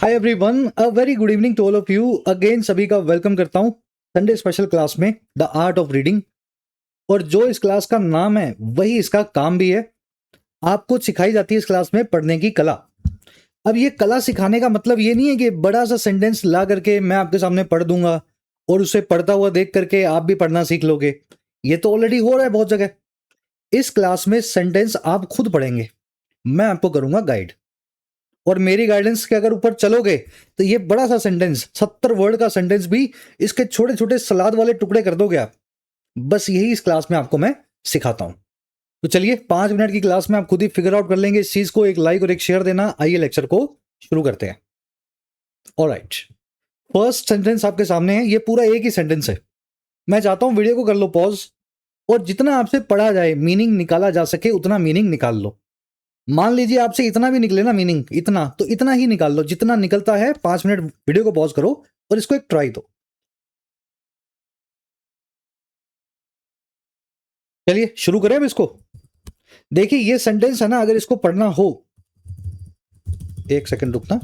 Hi everyone, a very good evening to all of you. Again सभी का welcome करता हूं संडे स्पेशल क्लास में, द आर्ट ऑफ रीडिंग। और जो इस क्लास का नाम है वही इसका काम भी है। आपको सिखाई जाती है इस क्लास में पढ़ने की कला। अब ये कला सिखाने का मतलब ये नहीं है कि बड़ा सा सेंटेंस ला करके मैं आपके सामने पढ़ दूंगा और उसे पढ़ता हुआ देख करके आप भी पढ़ना सीख लोगे। ये तो ऑलरेडी हो रहा है बहुत जगह। इस क्लास में सेंटेंस आप खुद पढ़ेंगे, मैं आपको करूंगा गाइड। और मेरी गाइडेंस के अगर ऊपर चलोगे तो ये बड़ा सा सेंटेंस 70 वर्ड का सेंटेंस भी इसके छोटे छोटे सलाद वाले टुकड़े कर दोगे आप। बस यही इस क्लास में आपको मैं सिखाता हूं। तो चलिए 5 मिनट की क्लास में आप खुद ही फिगर आउट कर लेंगे इस चीज को। एक लाइक और एक शेयर देना। आइए लेक्चर को शुरू करते हैं। ऑलराइट, फर्स्ट सेंटेंस आपके सामने है। ये पूरा एक ही सेंटेंस है। मैं चाहता हूं वीडियो को कर लो पॉज और जितना आपसे पढ़ा जाए, मीनिंग निकाला जा सके उतना मीनिंग निकाल लो। मान लीजिए आपसे इतना भी निकले ना मीनिंग, इतना तो इतना ही निकाल लो जितना निकलता है। 5 मिनट वीडियो को पॉज करो और इसको एक ट्राई दो। चलिए शुरू करें अब इसको। देखिए ये सेंटेंस है ना, अगर इसको पढ़ना हो, एक सेकंड रुकना।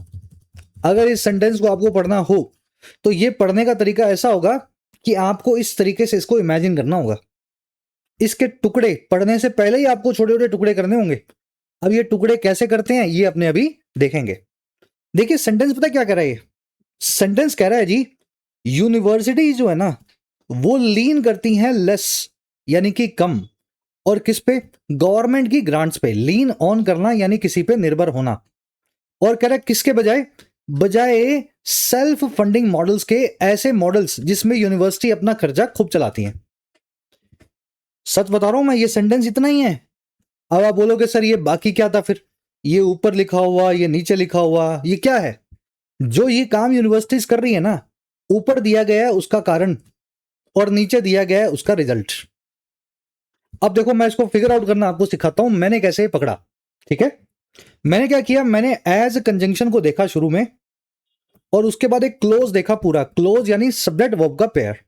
अगर इस सेंटेंस को आपको पढ़ना हो तो ये पढ़ने का तरीका ऐसा होगा कि आपको इस तरीके से इसको इमेजिन करना होगा। इसके टुकड़े पढ़ने से पहले ही आपको छोटे छोटे टुकड़े करने होंगे। अब ये टुकड़े कैसे करते हैं ये अपने अभी देखेंगे। देखिए सेंटेंस पता क्या कह रहा है ये? सेंटेंस कह रहा है जी, यूनिवर्सिटी जो है ना वो लीन करती हैं लेस यानी कि कम, और किस पे? गवर्नमेंट की ग्रांट्स पे। लीन ऑन करना यानी किसी पे निर्भर होना। और कह रहा है किसके बजाय? बजाय सेल्फ फंडिंग मॉडल्स के, ऐसे मॉडल्स जिसमें यूनिवर्सिटी अपना खर्चा खुद चलाती हैं। सच बता रहा हूं मैं, ये सेंटेंस इतना ही है। अब आप बोलोगे सर ये बाकी क्या था फिर? ये ऊपर लिखा हुआ, ये नीचे लिखा हुआ, ये क्या है? जो ये काम यूनिवर्सिटीज कर रही है ना, ऊपर दिया गया है उसका कारण और नीचे दिया गया है उसका रिजल्ट। अब देखो मैं इसको फिगर आउट करना आपको सिखाता हूं, मैंने कैसे पकड़ा। ठीक है, मैंने क्या किया, मैंने एज कंजंक्शन को देखा शुरू में और उसके बाद एक क्लोज देखा पूरा। क्लोज यानी सब्जेक्ट वर्ब का पेयर।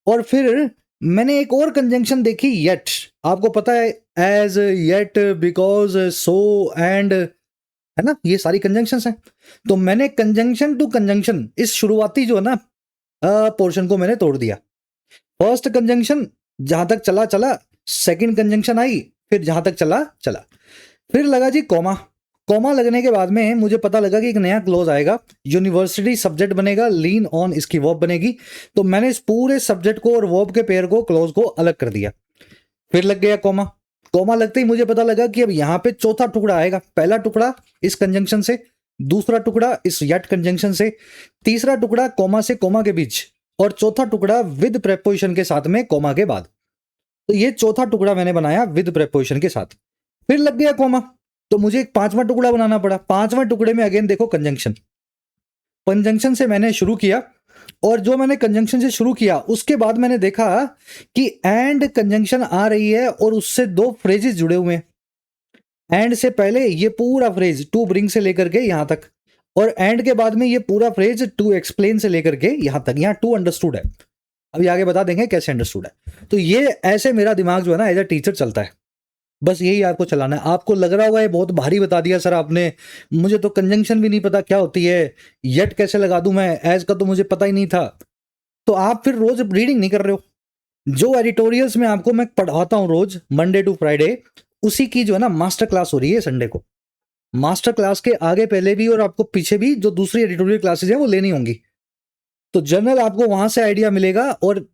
और फिर मैंने एक और कंजंक्शन देखी, येट। आपको पता है as, yet, because, so, and, है ना, ये सारी कंजंक्शंस हैं। तो मैंने कंजंक्शन टू कंजंक्शन इस शुरुआती जो है ना पोर्शन को मैंने तोड़ दिया। फर्स्ट कंजंक्शन जहां तक चला चला, सेकंड कंजंक्शन आई, फिर जहां तक चला चला, फिर लगा जी कॉमा। कॉमा लगने के बाद में मुझे पता लगा कि एक नया क्लोज आएगा, यूनिवर्सिटी सब्जेक्ट बनेगा, लीन ऑन इसकी वर्ब बनेगी। तो मैंने इस पूरे सब्जेक्ट को और वर्ब के पेयर को, क्लोज को अलग कर दिया। फिर लग गया कॉमा। कॉमा लगते ही मुझे पता लगा कि अब यहां पे चौथा टुकड़ा आएगा। पहला टुकड़ा इस कंजंक्शन से, दूसरा टुकड़ा इस येट कंजंक्शन से, तीसरा टुकड़ा कॉमा से कॉमा के बीच, और चौथा टुकड़ा विद प्रेपोजिशन के साथ में कॉमा के बाद। तो ये चौथा टुकड़ा मैंने बनाया विद प्रेपोजिशन के साथ। फिर लग गया कॉमा, तो मुझे एक पांचवा टुकड़ा बनाना पड़ा। पांचवें टुकड़े में अगेन देखो कंजंक्शन। कंजंक्शन से मैंने शुरू किया और जो मैंने कंजंक्शन से शुरू किया उसके बाद मैंने देखा कि एंड कंजंक्शन आ रही है और उससे दो फ्रेजेस जुड़े हुए हैं। एंड से पहले ये पूरा फ्रेज टू ब्रिंग से लेकर के यहां तक, और एंड के बाद में ये पूरा फ्रेज टू एक्सप्लेन से लेकर के यहां तक। यहां टू अंडरस्टूड है, अभी आगे बता देंगे कैसे अंडरस्टूड है। तो ये ऐसे मेरा दिमाग जो है ना एज अ टीचर चलता है। बस यही आपको चलाना है। आपको लग रहा होगा ये बहुत भारी बता दिया सर आपने, मुझे तो कंजंक्शन भी नहीं पता क्या होती है, येट कैसे लगा दूं मैं, एज का तो मुझे पता ही नहीं था। तो आप फिर रोज रीडिंग नहीं कर रहे हो। जो एडिटोरियल्स में आपको मैं पढ़ाता हूं रोज मंडे टू फ्राइडे, उसी की जो है ना मास्टर क्लास हो रही है संडे को। मास्टर क्लास के आगे पहले भी और आपको पीछे भी जो दूसरी एडिटोरियल क्लासेस हैं वो लेनी होंगी। तो जनरल आपको वहां से आइडिया मिलेगा और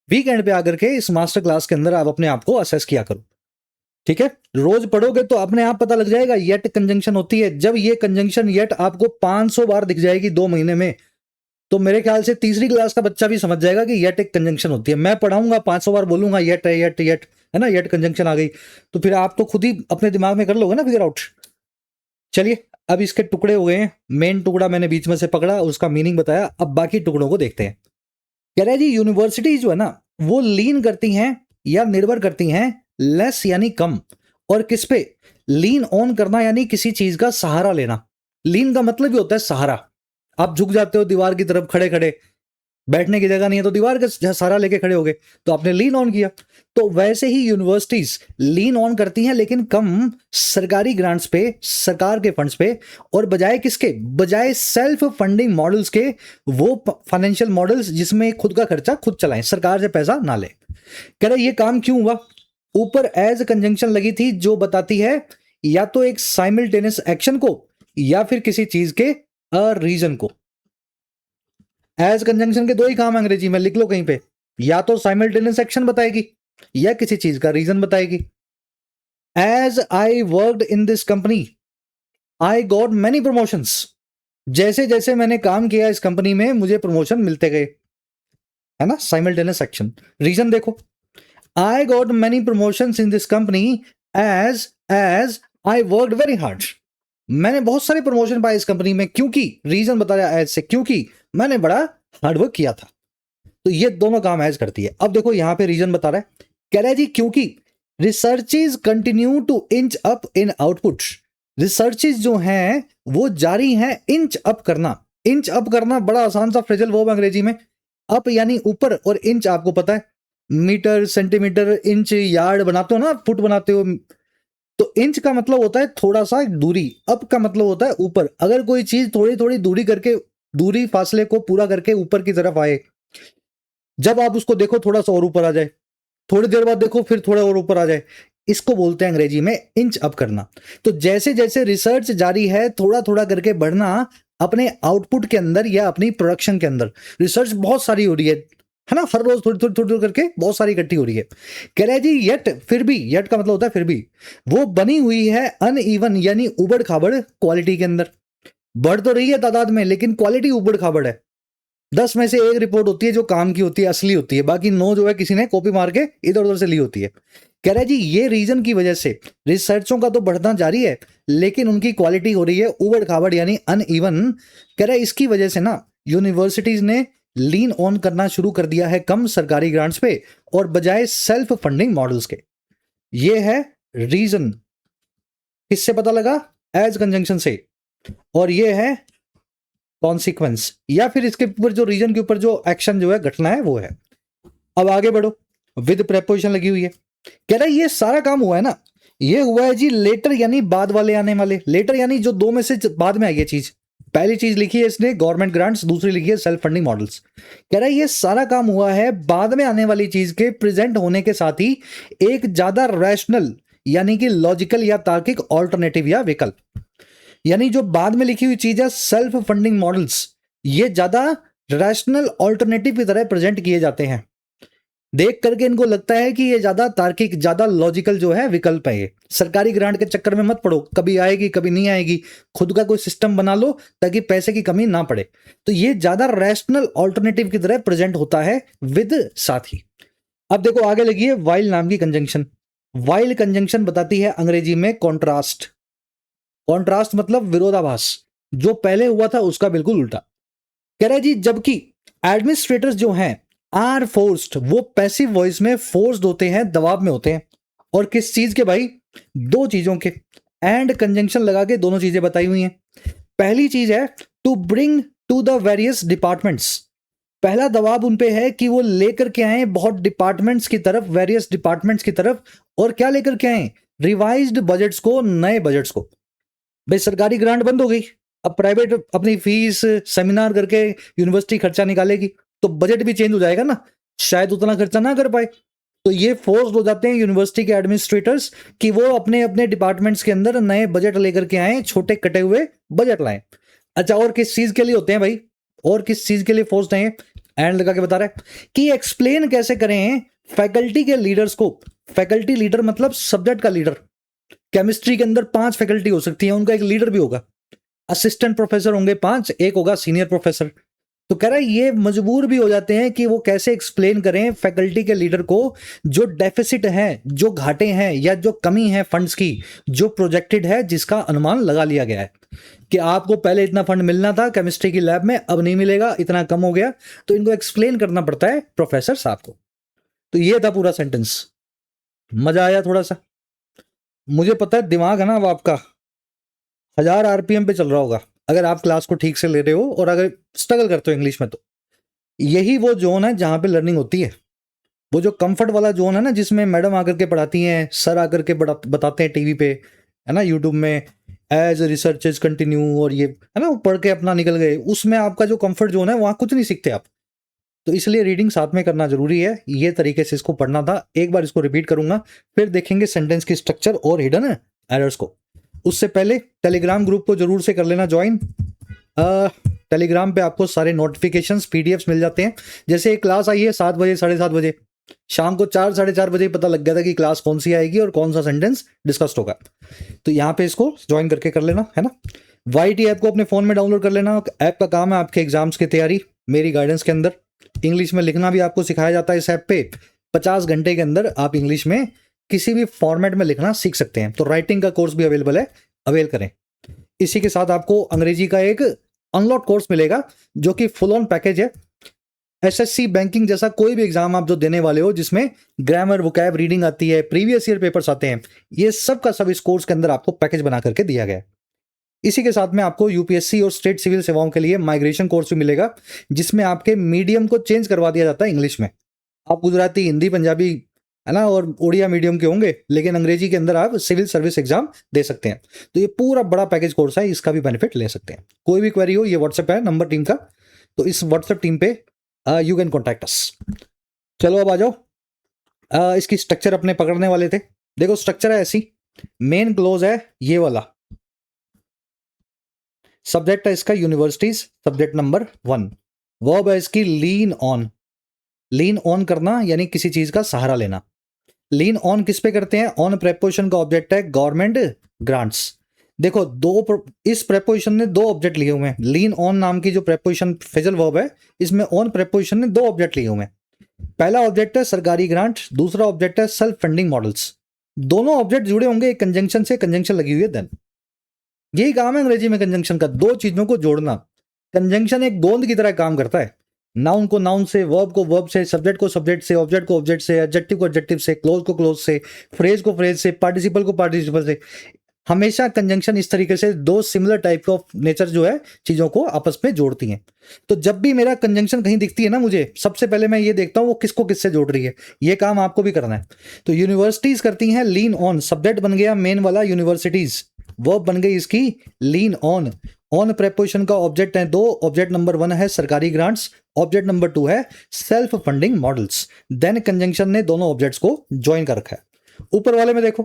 वीकेंड पे आकर के इस मास्टर क्लास के अंदर आप अपने आप को असेस किया करो। ठीक है, रोज पढ़ोगे तो अपने आप पता लग जाएगा येट कंजंक्शन होती है। जब ये कंजंक्शन येट आपको 500 बार दिख जाएगी 2 महीने में, तो मेरे ख्याल से तीसरी क्लास का बच्चा भी समझ जाएगा कि येट एक कंजंक्शन होती है। मैं पढ़ाऊंगा 500 बार बोलूंगा येट है, येट येट, है ना, येट कंजंक्शन आ गई, तो फिर आप तो खुद ही अपने दिमाग में कर लोगे ना फिगर आउट। चलिए अब इसके टुकड़े हो गए हैं। मेन टुकड़ा मैंने बीच में से पकड़ा, उसका मीनिंग बताया। अब बाकी टुकड़ों को देखते हैं। कह रहे हैं जी यूनिवर्सिटी जो है ना वो लीन करती हैं या निर्भर करती हैं लेस यानी कम, और किस पे? लीन ऑन करना यानी किसी चीज का सहारा लेना। लीन का मतलब भी होता है सहारा। आप झुक जाते हो दीवार की तरफ खड़े खड़े, बैठने की जगह नहीं है तो दीवार का सहारा लेके खड़े हो गए, तो आपने लीन ऑन किया। तो वैसे ही यूनिवर्सिटीज लीन ऑन करती हैं, लेकिन कम सरकारी ग्रांट्स पे, सरकार के फंड्स पे, और बजाय किसके, बजाय सेल्फ फंडिंग मॉडल्स के, वो फाइनेंशियल मॉडल्स जिसमें खुद का खर्चा खुद चलाएं, सरकार से पैसा ना ले। कह रहे ये काम क्यों हुआ, ऊपर एज कंजंक्शन लगी थी जो बताती है या तो एक साइमल्टेनियस एक्शन को या फिर किसी चीज के रीजन को। एज कंजंक्शन के दो ही काम अंग्रेजी में, लिख लो कहीं पे, या तो साइमल्टेनियस एक्शन बताएगी या किसी चीज का रीजन बताएगी। As I worked in this company I got many promotions, जैसे जैसे मैंने काम किया इस कंपनी में मुझे प्रमोशन मिलते गए, है ना, साइमल्टेनियस एक्शन। रीजन देखो, I got many promotions in this company as as I worked very hard, मैंने बहुत सारे प्रमोशन पाए इस कंपनी में, क्योंकि रीजन बता रहा है एज से, क्योंकि मैंने बड़ा हार्डवर्क किया था। तो ये दोनों काम एज करती है। अब देखो यहां पे रीजन बता रहा है, कह रहा है जी क्योंकि researches continue to inch up in output, researches जो हैं वो जारी हैं इंच अप करना। इंच अप करना बड़ा आसान सा फ्रेजल वर्ब अंग्रेजी में, अप यानी ऊपर, और इंच आपको पता है मीटर, सेंटीमीटर, इंच, यार्ड बनाते हो ना, फुट बनाते हो, तो इंच का मतलब होता है थोड़ा सा दूरी, अप का मतलब होता है ऊपर। अगर कोई चीज थोड़ी थोड़ी दूरी करके, दूरी फासले को पूरा करके ऊपर की तरफ आए, जब आप उसको देखो थोड़ा सा और ऊपर आ जाए, थोड़ी देर बाद देखो फिर थोड़ा और ऊपर आ जाए, इसको बोलते हैं अंग्रेजी में इंच अप करना। तो जैसे जैसे रिसर्च जारी है थोड़ा थोड़ा करके बढ़ना अपने आउटपुट के अंदर या अपनी प्रोडक्शन के अंदर, रिसर्च बहुत सारी हो रही है ना, हर रोज थोड़ी थोड़ी थोड़ी थोड़ी करके बहुत सारी इकट्ठी हो रही है। कह रहे हैं जी येट, फिर भी, येट का मतलब होता है फिर भी, वो बनी हुई है अनइवन यानी उबड़ खाबड़ क्वालिटी के अंदर, बढ़ तो रही है तादाद में लेकिन क्वालिटी उबड़ खाबड़ है। 10 में से एक रिपोर्ट होती है जो काम की होती है, असली होती है, बाकी 9 जो है किसी ने कॉपी मार के इधर उधर से ली होती है। कह रहा है जी ये रीजन की वजह से रिसर्चों का तो बढ़ना जारी है लेकिन उनकी क्वालिटी हो रही है उबड़ खाबड़ यानी अनइवन। कह रहा है इसकी वजह से ना यूनिवर्सिटीज ने लीन ऑन करना शुरू कर दिया है कम सरकारी ग्रांट्स पे और बजाय सेल्फ फंडिंग मॉडल्स के। ये है रीजन, किससे पता लगा, एज कंजंक्शन से, और ये है कॉन्सिक्वेंस, या फिर इसके ऊपर जो रीजन के ऊपर जो एक्शन जो है घटना है वो है। अब आगे बढ़ो, विद प्रेपोजिशन लगी हुई है। कह रहा है ये सारा काम हुआ है ना, ये हुआ है जी लेटर यानी बाद वाले आने वाले, लेटर यानी जो दो में से बाद में आई है चीज। पहली चीज लिखी है इसने गवर्नमेंट ग्रांट्स, दूसरी लिखी है सेल्फ फंडिंग मॉडल्स। कह रहा है ये सारा काम हुआ है बाद में आने वाली चीज के प्रेजेंट होने के साथ ही एक ज्यादा रैशनल यानी कि लॉजिकल या तार्किक ऑल्टरनेटिव या विकल्प, यानी जो बाद में लिखी हुई चीज है सेल्फ फंडिंग मॉडल्स, ये ज्यादा रैशनल ऑल्टरनेटिव की तरह प्रेजेंट किए जाते हैं। देख करके इनको लगता है कि ये ज्यादा तार्किक, ज्यादा लॉजिकल जो है विकल्प है। ये सरकारी ग्रांट के चक्कर में मत पड़ो, कभी आएगी कभी नहीं आएगी, खुद का कोई सिस्टम बना लो ताकि पैसे की कमी ना पड़े। तो ये ज्यादा रैशनल ऑल्टरनेटिव की तरह प्रेजेंट होता है विद साथ ही। अब देखो आगे लगी है वाइल नाम की कंजंक्शन। वाइल कंजंक्शन बताती है अंग्रेजी में कॉन्ट्रास्ट। कॉन्ट्रास्ट मतलब विरोधाभास, जो पहले हुआ था उसका बिल्कुल उल्टा। कह रहा है जी जबकि एडमिनिस्ट्रेटर्स जो हैं आर फोर्स्ड, वो पैसिव वॉइस में फोर्स्ड होते हैं, दबाव में होते हैं। और किस चीज के भाई, दो चीजों के, एंड कंजंक्शन लगा के दोनों चीजें बताई हुई हैं। पहली चीज है to bring to the various departments, पहला दबाव उन पे है कि वो लेकर के आए बहुत डिपार्टमेंट्स की तरफ, वेरियस डिपार्टमेंट्स की तरफ, और क्या लेकर के आए, रिवाइज्ड बजट्स को, नए बजट्स को। भाई सरकारी ग्रांट बंद हो गई, अब प्राइवेट अपनी फीस सेमिनार करके यूनिवर्सिटी खर्चा निकालेगी तो बजट भी चेंज हो जाएगा ना, शायद उतना खर्चा ना कर पाए। तो ये फोर्स्ड हो जाते हैं यूनिवर्सिटी के एडमिनिस्ट्रेटर्स कि वो अपने अपने डिपार्टमेंट्स के अंदर नए बजट लेकर के आए, छोटे कटे हुए बजट लाएं। अच्छा और किस चीज के लिए होते हैं भाई, और किस चीज के लिए फोर्स्ड हैं, एंड लगा के बता रहा है कि एक्सप्लेन कैसे करें फैकल्टी के लीडर्स को। फैकल्टी लीडर मतलब सब्जेक्ट का लीडर। केमिस्ट्री के अंदर 5 फैकल्टी हो सकती है, उनका एक लीडर भी होगा, असिस्टेंट प्रोफेसर होंगे 5, एक होगा सीनियर प्रोफेसर। तो कह रहा है ये मजबूर भी हो जाते हैं कि वो कैसे एक्सप्लेन करें फैकल्टी के लीडर को जो डेफिसिट है, जो घाटे हैं या जो कमी है फंड्स की, जो प्रोजेक्टेड है, जिसका अनुमान लगा लिया गया है कि आपको पहले इतना फंड मिलना था केमिस्ट्री की लैब में, अब नहीं मिलेगा, इतना कम हो गया। तो इनको एक्सप्लेन करना पड़ता है प्रोफेसर साहब को। तो ये था पूरा सेंटेंस। मजा आया थोड़ा सा? मुझे पता है दिमाग है ना अब आपका 1000 आरपीएम पे चल रहा होगा अगर आप क्लास को ठीक से ले रहे हो और अगर स्ट्रगल करते हो इंग्लिश में तो। यही वो जोन है जहां पे लर्निंग होती है। वो जो कंफर्ट वाला जोन है ना, जिसमें मैडम आकर के पढ़ाती हैं, सर आकर के बताते हैं टीवी पे, है ना, यूट्यूब में, एज रिसर्च इज कंटिन्यू, और ये है ना, वो पढ़ के अपना निकल गए, उसमें आपका जो कंफर्ट जोन है वहां कुछ नहीं सीखते आप। तो इसलिए रीडिंग साथ में करना जरूरी है। ये तरीके से इसको पढ़ना था। एक बार इसको रिपीट करूंगा, फिर देखेंगे सेंटेंस की स्ट्रक्चर और हिडन एरर्स को। उससे पहले टेलीग्राम ग्रुप को जरूर से कर लेना ज्वाइन। टेलीग्राम पे आपको सारे नोटिफिकेशंस पीडीएफ्स मिल जाते हैं। जैसे एक क्लास आई है 7 बजे 7:30 बजे, शाम को 4 4:30 बजे पता लग गया था कि क्लास कौन सी आएगी और कौन सा सेंटेंस डिस्कस्ड होगा। तो यहाँ पे इसको ज्वाइन करके कर लेना, है ना। वाईटी ऐप को अपने फोन में डाउनलोड कर लेना। ऐप का काम है आपके एग्जाम्स की तैयारी, मेरी गाइडेंस के अंदर। इंग्लिश में लिखना भी आपको सिखाया जाता है इस ऐप पे। 50 घंटे के अंदर आप इंग्लिश में किसी भी फॉर्मेट में लिखना सीख सकते हैं। तो राइटिंग का कोर्स भी अवेलेबल है, अवेल करें। इसी के साथ आपको अंग्रेजी का एक अनलॉक कोर्स मिलेगा जो कि फुल ऑन पैकेज है। एसएससी बैंकिंग जैसा कोई भी एग्जाम आप जो देने वाले हो, जिसमें ग्रामर, वोकैब, रीडिंग आती है, प्रीवियस ईयर पेपर्स आते हैं, ये सब का सब इस कोर्स के अंदर आपको पैकेज बना करके दिया गया है। इसी के साथ में आपको यूपीएससी और स्टेट सिविल सेवाओं के लिए माइग्रेशन कोर्स भी मिलेगा, जिसमें आपके मीडियम को चेंज करवा दिया जाता है इंग्लिश में। आप गुजराती, हिंदी, पंजाबी, है ना, और उड़िया मीडियम के होंगे, लेकिन अंग्रेजी के अंदर आप सिविल सर्विस एग्जाम दे सकते हैं। तो ये पूरा बड़ा पैकेज कोर्स है, इसका भी बेनिफिट ले सकते हैं। कोई भी क्वेरी हो, ये व्हाट्सएप है नंबर टीम का, तो इस व्हाट्सएप टीम पे यू कैन कॉन्टैक्ट अस। चलो अब आ जाओ। इसकी स्ट्रक्चर अपने पकड़ने वाले थे। देखो स्ट्रक्चर है ऐसी, मेन क्लोज है ये वाला, सब्जेक्ट है इसका यूनिवर्सिटीज, सब्जेक्ट नंबर 1। वर्ब है इसकी लीन ऑन। लीन ऑन करना यानी किसी चीज का सहारा लेना। लीन ऑन किस पे करते हैं? ऑन प्रेपोजिशन का ऑब्जेक्ट है गवर्नमेंट ग्रांट्स। देखो इस प्रेपोजिशन ने 2 ऑब्जेक्ट लिए हुए हैं। लीन ऑन नाम की जो प्रेपोजिशन फ्रेजल वर्ब है, इसमें ऑन प्रेपोजिशन ने 2 ऑब्जेक्ट लिए हुए हैं। पहला ऑब्जेक्ट है सरकारी ग्रांट, दूसरा ऑब्जेक्ट है सेल्फ फंडिंग मॉडल्स। दोनों ऑब्जेक्ट जुड़े होंगे एक कंजंक्शन से, कंजंक्शन लगी हुई है देन। यही काम है अंग्रेजी में कंजंक्शन का, 2 चीजों को जोड़ना। कंजंक्शन एक गोंद की तरह काम करता है। नाउन को नाउन से, वर्ब को वर्ब से, सब्जेक्ट को सब्जेक्ट से, ऑब्जेक्ट को ऑब्जेक्ट से, एडजेक्टिव को एडजेक्टिव से, क्लोज को क्लोज से, फ्रेज को फ्रेज से, पार्टिसिपल को पार्टिसिपल से। हमेशा कंजंक्शन इस तरीके से 2 सिमिलर टाइप ऑफ नेचर जो है चीजों को आपस में जोड़ती हैं। तो जब भी मेरा कंजंक्शन कहीं दिखती है ना, मुझे सबसे पहले मैं ये देखता हूं वो किसको किससे जोड़ रही है। ये काम आपको भी करना है। तो यूनिवर्सिटीज करती हैं लीन ऑन, सब्जेक्ट बन गया मेन वाला यूनिवर्सिटीज, वर्ब बन गई इसकी लीन ऑन। ऑन प्रेपोजिशन का ऑब्जेक्ट है 2, ऑब्जेक्ट नंबर 1 है सरकारी ग्रांट्स, ऑब्जेक्ट नंबर 2 है self funding models. Then conjunction ने दोनों ऑब्जेक्ट्स को ज्वाइन कर रखा है। ऊपर वाले में देखो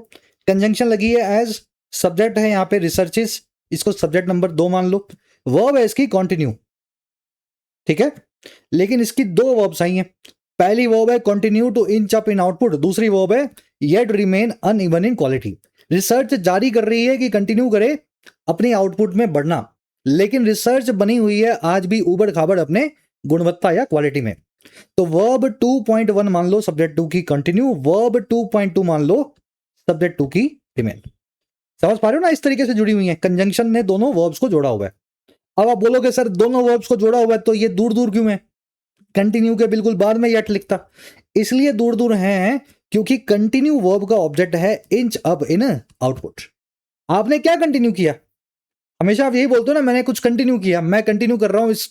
कंजंक्शन लगी है एज, सब्जेक्ट है यहाँ पे रिसर्चेस, इसको सब्जेक्ट नंबर 2 मान लो। वर्ब है इसकी कंटिन्यू, ठीक है। लेकिन इसकी 2 वर्ब्स आई हैं। पहली वर्ब है continue to inch up in output, दूसरी वर्ब है yet remain uneven in quality. Research जारी कर रही है कि कंटिन्यू करे अपनी आउटपुट में बढ़ना, लेकिन रिसर्च बनी हुई है आज भी उबड़ खाबड़ अपने गुणवत्ता या क्वालिटी में। तो वर्ब 2.1 मान लो सब्जेक्ट 2 की कंटिन्यू, वर्ब 2.2 मान लो सब्जेक्ट 2 की रिमेन। समझ पा रहे हो ना, इस तरीके से जुड़ी हुई है। कंजंक्शन ने दोनों वर्ब्स को जोड़ा हुआ है। अब आप बोलोगे सर दोनों वर्ब्स को जोड़ा हुआ है तो ये दूर दूर क्यों है? कंटिन्यू के बिल्कुल बाद में येट लिखता, इसलिए दूर दूर है क्योंकि कंटिन्यू वर्ब का ऑब्जेक्ट है इंच अप इन आउटपुट। आपने क्या कंटिन्यू किया? हमेशा आप यही बोलते हो ना, मैंने कुछ कंटिन्यू किया, मैं कंटिन्यू कर रहा हूं इस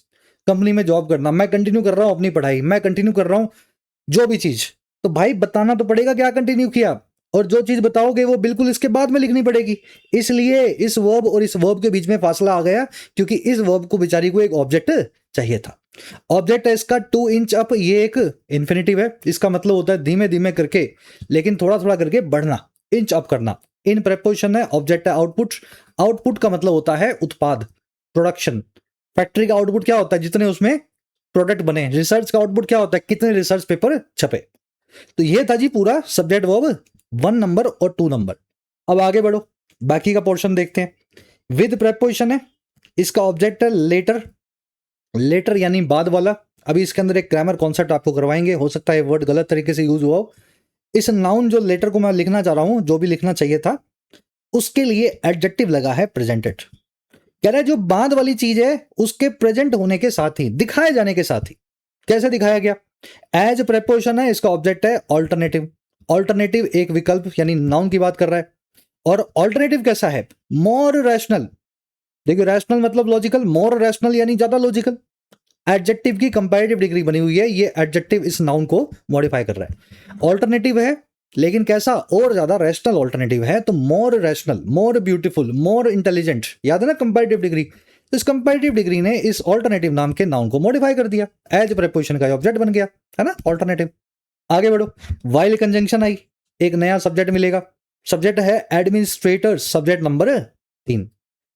कंपनी में जॉब करना, मैं कंटिन्यू कर रहा हूं अपनी पढ़ाई, मैं कंटिन्यू कर रहा हूं जो भी चीज। तो भाई बताना तो पड़ेगा क्या कंटिन्यू किया, और जो चीज बताओगे वो बिल्कुल इसके बाद में लिखनी पड़ेगी। इसलिए इस वर्ब और इस वर्ब के बीच में फासला आ गया, क्योंकि इस वर्ब को बेचारी को एक ऑब्जेक्ट चाहिए था। ऑब्जेक्ट है इसका 2 इंच अप, ये एक इन्फिनेटिव है, इसका मतलब होता है धीमे धीमे करके, लेकिन थोड़ा थोड़ा करके बढ़ना, इंच अप करना। इन प्रेपोजिशन है, ऑब्जेक्ट है आउटपुट। आउटपुट का मतलब होता है उत्पाद, प्रोडक्शन। फैक्ट्री का आउटपुट क्या होता है? जितने उसमें प्रोडक्ट बने। रिसर्च का आउटपुट क्या होता है? कितने रिसर्च पेपर छपे। तो ये था जी पूरा सब्जेक्ट वर्ब 1 नंबर और 2 नंबर। अब आगे बढ़ो, बाकी का पोर्शन देखते हैं। विद प्रेपोजिशन है, इसका ऑब्जेक्ट है लेटर। लेटर यानी बाद वाला। अभी इसके अंदर एक ग्रामर कॉन्सेप्ट आपको करवाएंगे, हो सकता है वर्ड गलत तरीके से यूज हुआ हो। इस नाउन जो लेटर को मैं लिखना चाह रहा हूं, जो भी लिखना चाहिए था, उसके लिए एडजेक्टिव लगा है प्रेजेंटेड। कह रहा है जो बाद वाली चीज है उसके प्रेजेंट होने के साथ ही, दिखाए जाने के साथ ही। कैसे दिखाया गया? एज प्रेपोजिशन है, इसका ऑब्जेक्ट है ऑल्टरनेटिव। ऑल्टरनेटिव एक विकल्प यानी नाउन की बात कर रहा है। और ऑल्टरनेटिव कैसा है? More rational. देखिए रैशनल मतलब लॉजिकल, मोर रैशनल यानी ज्यादा लॉजिकल। एडजेक्टिव की कंपैरेटिव डिग्री बनी हुई है, ये एडजेक्टिव इस नाउन को मॉडिफाई कर रहा है। ऑल्टरनेटिव है लेकिन कैसा, और ज्यादा रैशनल ऑल्टरनेटिव है, तो more rational, more beautiful, more intelligent, याद है ना कंपैरेटिव डिग्री। तो इस कंपैरेटिव डिग्री ने इस ऑल्टरनेटिव नाम के नाउन को मॉडिफाई कर दिया, एज प्रीपोजिशन का ऑब्जेक्ट बन गया, है ना ऑल्टरनेटिव। आगे बढ़ो, वाइल कंजंक्शन आई, एक नया सब्जेक्ट मिलेगा, सब्जेक्ट है एडमिनिस्ट्रेटर, सब्जेक्ट नंबर 3।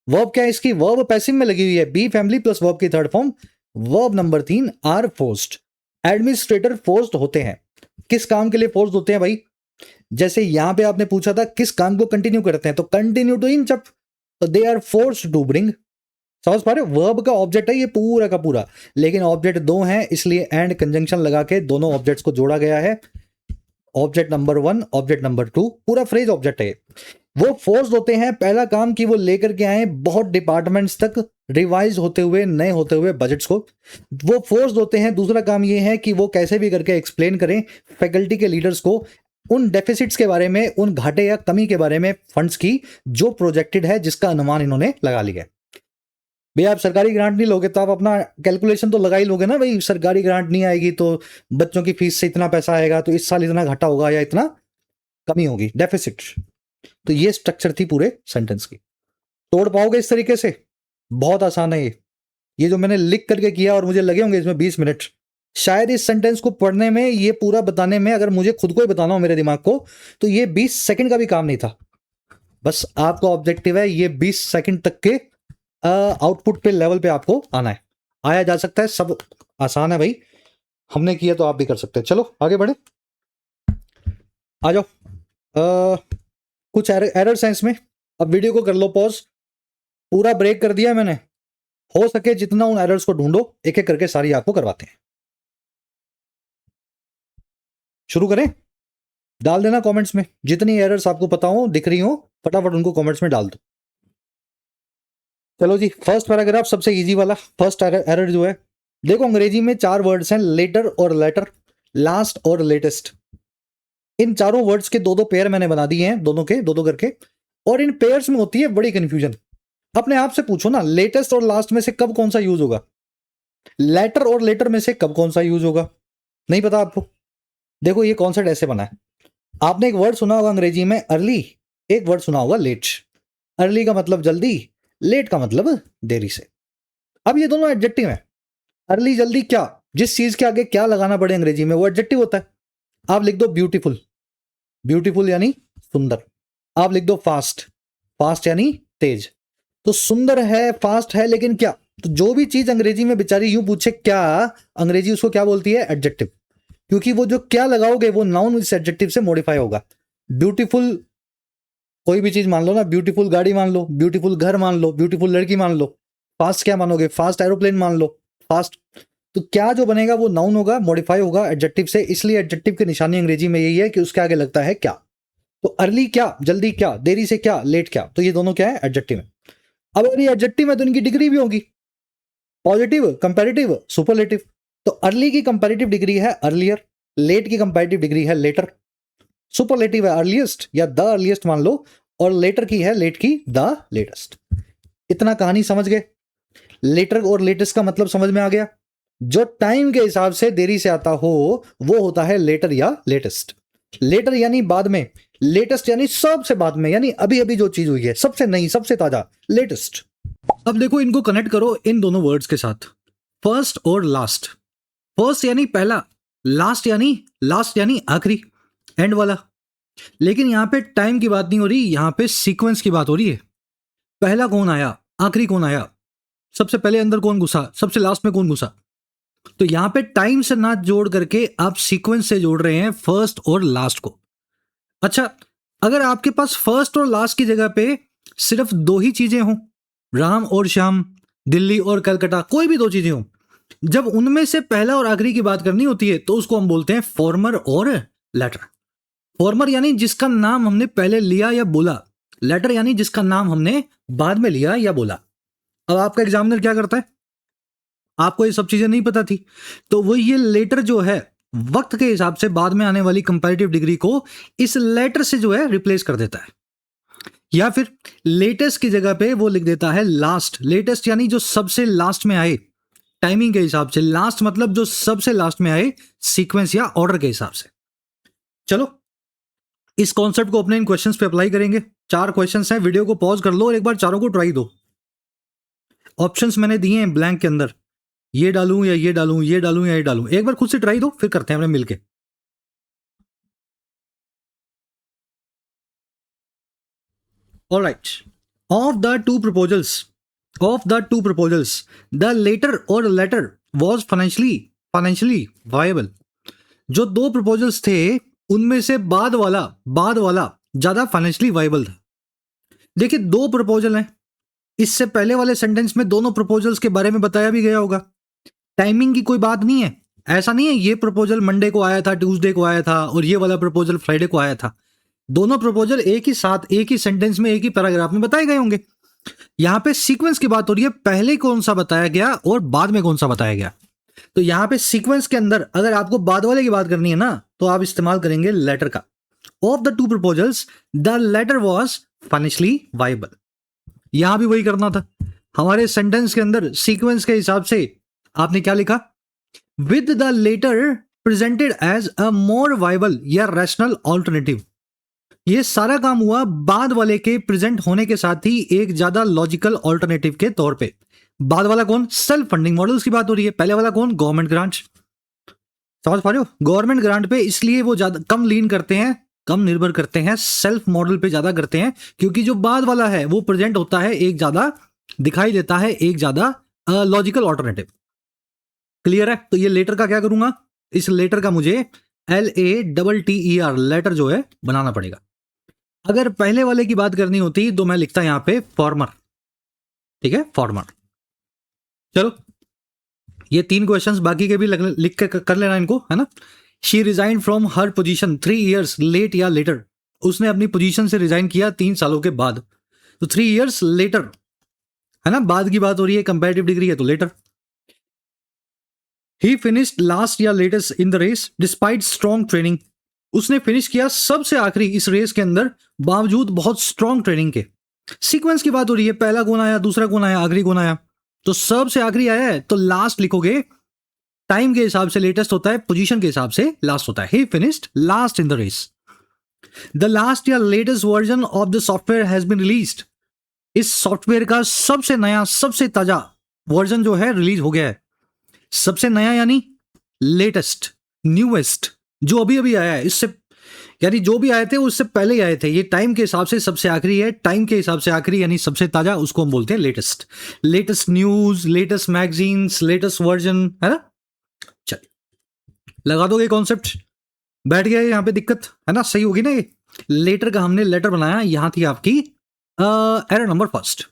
वर्ब क्या है इसकी, वर्ब पैसिव में लगी हुई है, बी फैमिली प्लस वर्ब की third form, verb number 3 are forced. Administrator forced होते हैं, किस काम के लिए फोर्स्ड होते हैं भाई, जैसे यहां पे आपने पूछा था किस काम को कंटिन्यू करते हैं, तो कंटिन्यू टू इंच अप, तो they are forced to bring. समझ पा रहे हो, वर्ब का ऑब्जेक्ट है ये पूरा का पूरा, लेकिन ऑब्जेक्ट दो हैं, इसलिए एंड कंजंक्शन लगा के दोनों ऑब्जेक्ट्स को जोड़ा गया है। ऑब्जेक्ट नंबर 1, ऑब्जेक्ट नंबर 2, पूरा फ्रेज ऑब्जेक्ट है। वो फोर्स होते हैं, पहला काम कि वो लेकर के आए बहुत डिपार्टमेंट्स तक रिवाइज होते हुए, नए होते हुए बजट्स को, वो फोर्स होते हैं। दूसरा काम ये है कि वो कैसे भी करके एक्सप्लेन करें फैकल्टी के लीडर्स को उन डेफिसिट्स के बारे में, उन घाटे या कमी के बारे में फंड्स की, जो प्रोजेक्टेड है, जिसका अनुमान इन्होंने लगा लिया। भैया आप सरकारी ग्रांट नहीं लोगे तो आप अपना कैलकुलेशन तो लगा ही लोगे ना भाई, सरकारी ग्रांट नहीं आएगी तो बच्चों की फीस से इतना पैसा आएगा, तो इस साल इतना घाटा होगा या इतना कमी होगी, डेफिसिट। तो ये स्ट्रक्चर थी पूरे सेंटेंस की। तोड़ पाओगे इस तरीके से, बहुत आसान है ये जो मैंने लिख करके किया, और मुझे लगे होंगे इसमें 20 मिनट शायद इस सेंटेंस को पढ़ने में, ये पूरा बताने में, अगर मुझे खुद को ही बताना हो मेरे दिमाग को, तो ये 20 सेकंड का भी काम नहीं था। बस आपका ऑब्जेक्टिव है ये 20 सेकंड तक के आउटपुट पे लेवल पे आपको आना है, आया जा सकता है, सब आसान है भाई, हमने किया तो आप भी कर सकते हैं। चलो आगे बढ़े, आ जाओ। कुछ एरर्स हैं इसमें, अब वीडियो को कर लो पॉज, पूरा ब्रेक कर दिया मैंने, हो सके जितना उन एरर्स को ढूंढो, एक एक करके सारी आपको करवाते हैं। शुरू करें, डाल देना कमेंट्स में जितनी एरर्स आपको पता हो, दिख रही हो, फटाफट उनको कमेंट्स में डाल दो। चलो जी, फर्स्ट पैराग्राफ सबसे इजी वाला, फर्स्ट एरर जो है, देखो अंग्रेजी में 4 वर्ड्स हैं, लेटर और लेटर, लास्ट और लेटेस्ट। इन चारों वर्ड्स के 2-2 पेयर मैंने बना दिए हैं, दोनों के 2-2 करके, और इन पेयर्स में होती है बड़ी कंफ्यूजन। अपने आप से पूछो ना, लेटेस्ट और लास्ट में से कब कौन सा यूज होगा, लेटर और लेटर में से कब कौन सा यूज होगा, नहीं पता आपको। देखो ये कॉन्सेप्ट ऐसे बना है, आपने एक वर्ड सुना होगा अंग्रेजी में अर्ली, एक वर्ड सुना होगा लेट। अर्ली का मतलब जल्दी, लेट का मतलब देरी से। अब ये दोनों एडजेक्टिव हैं, अर्ली जल्दी, क्या जिस चीज के आगे क्या लगाना पड़े अंग्रेजी में वो एडजेक्टिव होता है। आप लिख दो ब्यूटीफुल, ब्यूटीफुल यानी सुंदर। आप लिख दो फास्ट, फास्ट यानी तेज। तो सुंदर है, फास्ट है, लेकिन क्या, तो जो भी चीज अंग्रेजी में बेचारी यूं पूछे क्या, अंग्रेजी उसको क्या बोलती है, एडजेक्टिव, क्योंकि वो जो क्या लगाओगे वो नाउन इस एडजेक्टिव से मॉडिफाई होगा। ब्यूटीफुल कोई भी चीज मान लो ना, ब्यूटीफुल गाड़ी मान लो, ब्यूटीफुल घर मान लो, ब्यूटीफुल लड़की मान लो, फास्ट क्या मानोगे, फास्ट एरोप्लेन मान लो, फास्ट, तो क्या जो बनेगा वो नाउन होगा, मॉडिफाई होगा एडजेक्टिव से। इसलिए एडजेक्टिव की निशानी अंग्रेजी में यही है कि उसके आगे लगता है क्या। तो अर्ली क्या, जल्दी क्या, देरी से क्या, लेट क्या, तो ये दोनों क्या है, एडजेक्टिव है। अब अगर ये एडजेक्टिव है तो इनकी डिग्री भी होगी, पॉजिटिव, कंपैरेटिव, सुपरलेटिव। तो अर्ली की कंपैरेटिव डिग्री है अर्लियर, लेट की कंपैरेटिव डिग्री है लेटर, सुपरलेटिव है अर्लीस्ट या द अर्लीस्ट मान लो, और लेटर की है लेट की द लेटेस्ट। इतना कहानी समझ गए, लेटर और लेटेस्ट का मतलब समझ में आ गया। जो टाइम के हिसाब से देरी से आता हो वो होता है लेटर या लेटेस्ट। लेटर यानी बाद में, लेटेस्ट यानी सबसे बाद में, यानी अभी अभी जो चीज हुई है, सबसे नई, सबसे ताजा, लेटेस्ट। अब देखो इनको कनेक्ट करो इन दोनों वर्ड्स के साथ, फर्स्ट और लास्ट। फर्स्ट यानी पहला, लास्ट यानी आखिरी, एंड वाला। लेकिन यहां पे टाइम की बात नहीं हो रही, यहां पे सीक्वेंस की बात हो रही है। पहला कौन आया, आखिरी कौन आया, सबसे पहले अंदर कौन घुसा, सबसे लास्ट में कौन घुसा। तो यहां पे टाइम से ना जोड़ करके आप सीक्वेंस से जोड़ रहे हैं फर्स्ट और लास्ट को। अच्छा, अगर आपके पास फर्स्ट और लास्ट की जगह पे सिर्फ 2 ही चीजें हों, राम और श्याम, दिल्ली और कलकत्ता, कोई भी 2 चीजें हों, जब उनमें से पहला और आखिरी की बात करनी होती है तो उसको हम बोलते हैं फॉर्मर और लेटर। फॉर्मर यानी जिसका नाम हमने पहले लिया या बोला, लेटर यानी जिसका नाम हमने बाद में लिया या बोला। अब आपका एग्जामिनर क्या करता है, आपको ये सब चीजें नहीं पता थी, तो वो ये लेटर जो है वक्त के हिसाब से बाद में आने वाली कंपैरेटिव डिग्री को इस लेटर से जो है रिप्लेस कर देता है, या फिर लेटेस्ट की जगह पे वो लिख देता है लास्ट। लेटेस्ट यानी जो सबसे लास्ट में आए, टाइमिंग के हिसाब से, लास्ट मतलब जो सबसे लास्ट में आए सीक्वेंस या ऑर्डर के हिसाब से। चलो इस कॉन्सेप्ट को अपने इन क्वेश्चंस पे अप्लाई करेंगे। 4 क्वेश्चंस हैं, वीडियो को पॉज कर लो और एक बार चारों को ट्राई दो। ऑप्शंस मैंने दिए हैं ब्लैंक के अंदर, ये डालूं या ये डालूं, ये डालूं या ये डालूं, एक बार खुद से ट्राई दो, फिर करते हैं अपने मिलके। Alright, of the two proposals the later or latter was financially viable। जो 2 प्रपोजल्स थे उनमें से बाद वाला ज्यादा फाइनेंशियली वाइबल था। देखिए 2 प्रपोजल हैं, इससे पहले वाले सेंटेंस में दोनों प्रपोजल्स के बारे में बताया भी गया होगा। टाइमिंग की कोई बात नहीं है, ऐसा नहीं है ये प्रपोजल मंडे को आया था, ट्यूसडे को आया था और ये वाला प्रपोजल फ्राइडे को आया था। दोनों प्रपोजल एक ही साथ एक ही सेंटेंस में एक ही पैराग्राफ में बताए गए होंगे। यहां पे सीक्वेंस की बात हो रही है, पहले कौन सा बताया गया और बाद में कौन सा बताया गया। तो यहां पे सीक्वेंस के अंदर अगर आपको बाद वाले की बात करनी है ना, तो आप इस्तेमाल करेंगे लेटर का। Of the 2 proposals the latter was financially viable. यहां भी वही करना था। हमारे सेंटेंस के अंदर सीक्वेंस के हिसाब से आपने क्या लिखा, with the latter presented as a more viable या रैशनल ऑल्टरनेटिव। ये सारा काम हुआ बाद वाले के प्रेजेंट होने के साथ ही एक ज्यादा लॉजिकल ऑल्टरनेटिव के तौर पे। बाद वाला कौन, सेल्फ फंडिंग मॉडल्स की बात हो रही है। पहले वाला कौन, गवर्नमेंट ग्रांट। समझ पा रहे हो, गवर्नमेंट ग्रांट पे इसलिए वो ज्यादा कम लीन करते हैं, कम निर्भर करते हैं, सेल्फ मॉडल पे ज्यादा करते हैं, क्योंकि जो बाद वाला है वो प्रेजेंट होता है एक ज्यादा, दिखाई देता है एक ज्यादा लॉजिकल ऑल्टरनेटिव। क्लियर है। तो ये लेटर का क्या करूंगा, इस लेटर का मुझे LATTER लेटर जो है बनाना पड़ेगा। अगर पहले वाले की बात करनी होती तो मैं लिखता यहां पे फॉर्मर। ठीक है, फॉर्मर। चलो ये 3 क्वेश्चंस बाकी के भी लिख के कर लेना इनको, है ना। She resign from her position 3 years late या लेटर। उसने अपनी पोजीशन से रिजाइन किया 3 सालों के बाद, तो 3 years लेटर, है ना, बाद की बात हो रही है, कंपैरेटिव डिग्री है तो लेटर। ही फिनिश्ड लास्ट या latest in the race despite strong training. उसने फिनिश किया सबसे आखिरी इस रेस के अंदर बावजूद बहुत स्ट्रॉन्ग ट्रेनिंग के। सीक्वेंस की बात हो रही है, पहला कौन आया, दूसरा कौन आया, आखिरी कौन आया, तो सबसे आखिरी आया है तो लास्ट लिखोगे। टाइम के हिसाब से लेटेस्ट होता है, पोजीशन के हिसाब से लास्ट होता है। ही finished last in the race. The last या latest version of the software has been released. इस सॉफ्टवेयर का सबसे नया सबसे ताजा वर्जन जो है रिलीज हो गया है। सबसे नया यानी लेटेस्ट, न्यूएस्ट, जो अभी अभी आया है, इससे यानी जो भी आए थे उससे पहले ही आए थे। ये टाइम के हिसाब से सबसे आखिरी है, टाइम के हिसाब से आखिरी यानी सबसे ताजा, उसको हम बोलते हैं latest. Latest news, latest magazines, latest version, है ना। चलिए लगा दोगे कॉन्सेप्ट, बैठ गया यहाँ पे दिक्कत, है ना, सही होगी ना। ये लेटर का हमने लेटर बनाया, यहां थी आपकी एरर नंबर फर्स्ट।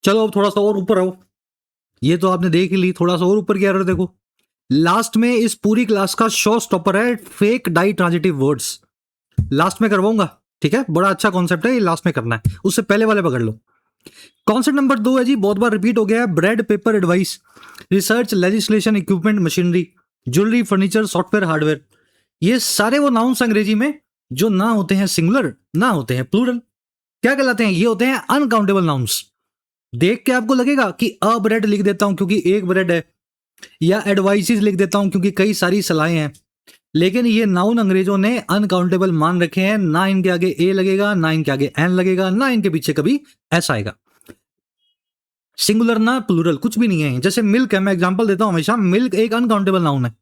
चलो अब थोड़ा सा और ऊपर आओ, ये तो आपने देख ही ली, थोड़ा सा और ऊपर की एरर देखो। लास्ट में इस पूरी क्लास का शो स्टॉपर है fake ditransitive words. Last में करवाऊंगा, ठीक है, बड़ा अच्छा कॉन्सेप्ट है, ये लास्ट में करना है, उससे पहले वाले पकड़ लो। कॉन्सेप्ट नंबर 2 है जी, बहुत बार रिपीट हो गया है, bread paper advice, research, legislation, equipment, machinery, jewellery, furniture, software, hardware. ये सारे वो नाउन्स अंग्रेजी में जो ना होते हैं सिंगुलर ना होते हैं प्लूरल, क्या कहलाते हैं, ये होते हैं अनकाउंटेबल नाउन्स। देख के आपको लगेगा कि अ ब्रेड लिख देता हूं क्योंकि एक ब्रेड है, या एडवाइसेस लिख देता हूं क्योंकि कई सारी सलाहें हैं, लेकिन ये नाउन अंग्रेजों ने अनकाउंटेबल मान रखे हैं। ना इनके आगे ए लगेगा, ना इनके आगे एन लगेगा, ना इनके पीछे कभी एस आएगा। सिंगुलर ना प्लूरल कुछ भी नहीं है। जैसे मिल्क है, मैं एग्जांपल देता हूं हमेशा, मिल्क एक अनकाउंटेबल नाउन है।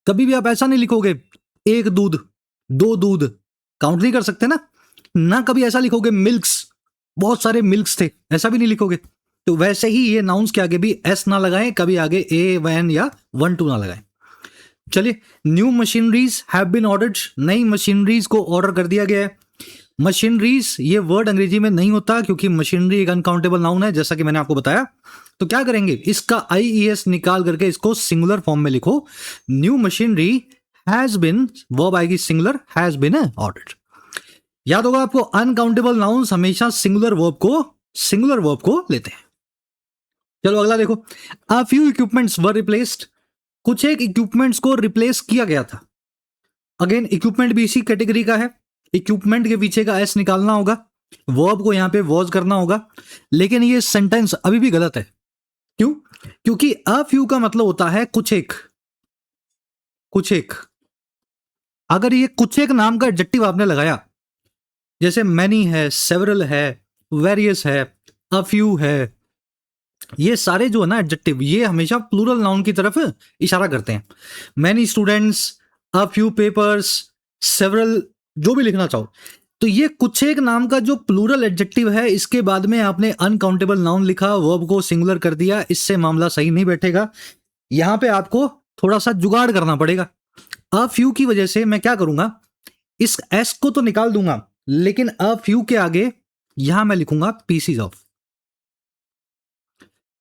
कभी भी आप ऐसा नहीं लिखोगे एक दूध, 2 दूध, काउंट नहीं कर सकते ना। ना कभी ऐसा लिखोगे मिल्क्स, बहुत सारे मिल्क्स थे, ऐसा भी नहीं लिखोगे। तो वैसे ही ये नाउन्स के आगे भी एस ना लगाएं, कभी आगे ए वैन या 1 2 ना लगाएं। चलिए, new machineries have been ordered, नई मशीनरीज को ऑर्डर कर दिया गया है। मशीनरीज ये वर्ड अंग्रेजी में नहीं होता क्योंकि मशीनरी एक अनकाउंटेबल नाउन है, जैसा कि मैंने आपको बताया। तो क्या करेंगे, इसका IES निकाल करके इसको सिंगुलर फॉर्म में लिखो। New machinery has been, verb आएगी सिंगुलर, हैज बीन ऑर्डर्ड। याद होगा आपको, अनकाउंटेबल नाउन्स हमेशा सिंगुलर वर्ब को लेते हैं। चलो अगला देखो, a few equipments were replaced, कुछ एक इक्विपमेंट्स को रिप्लेस किया गया था। अगेन इक्विपमेंट भी इसी कैटेगरी का है। इक्विपमेंट के पीछे का एस निकालना होगा, वर्ब को यहां पे वॉज करना होगा, लेकिन ये सेंटेंस अभी भी गलत है। क्यों? क्योंकि अ फ्यू का मतलब होता है कुछ एक, कुछ एक। अगर ये कुछ एक नाम का एडजेक्टिव आपने लगाया, जैसे मैनी है, सेवरल है, वेरियस है, अ फ्यू है, ये सारे जो है ना एडजेक्टिव, ये हमेशा प्लूरल नाउन की तरफ इशारा करते हैं। Many students, a few papers, several, जो भी लिखना चाहो। तो ये कुछ एक नाम का जो प्लूरल एडजेक्टिव है, इसके बाद में आपने अनकाउंटेबल नाउन लिखा, वर्ब को सिंगुलर कर दिया, इससे मामला सही नहीं बैठेगा। यहां पे आपको थोड़ा सा जुगाड़ करना पड़ेगा। अ फ्यू की वजह से मैं क्या करूंगा, इस एस को तो निकाल दूंगा, लेकिन अ फ्यू के आगे यहां मैं लिखूंगा पीसीज ऑफ।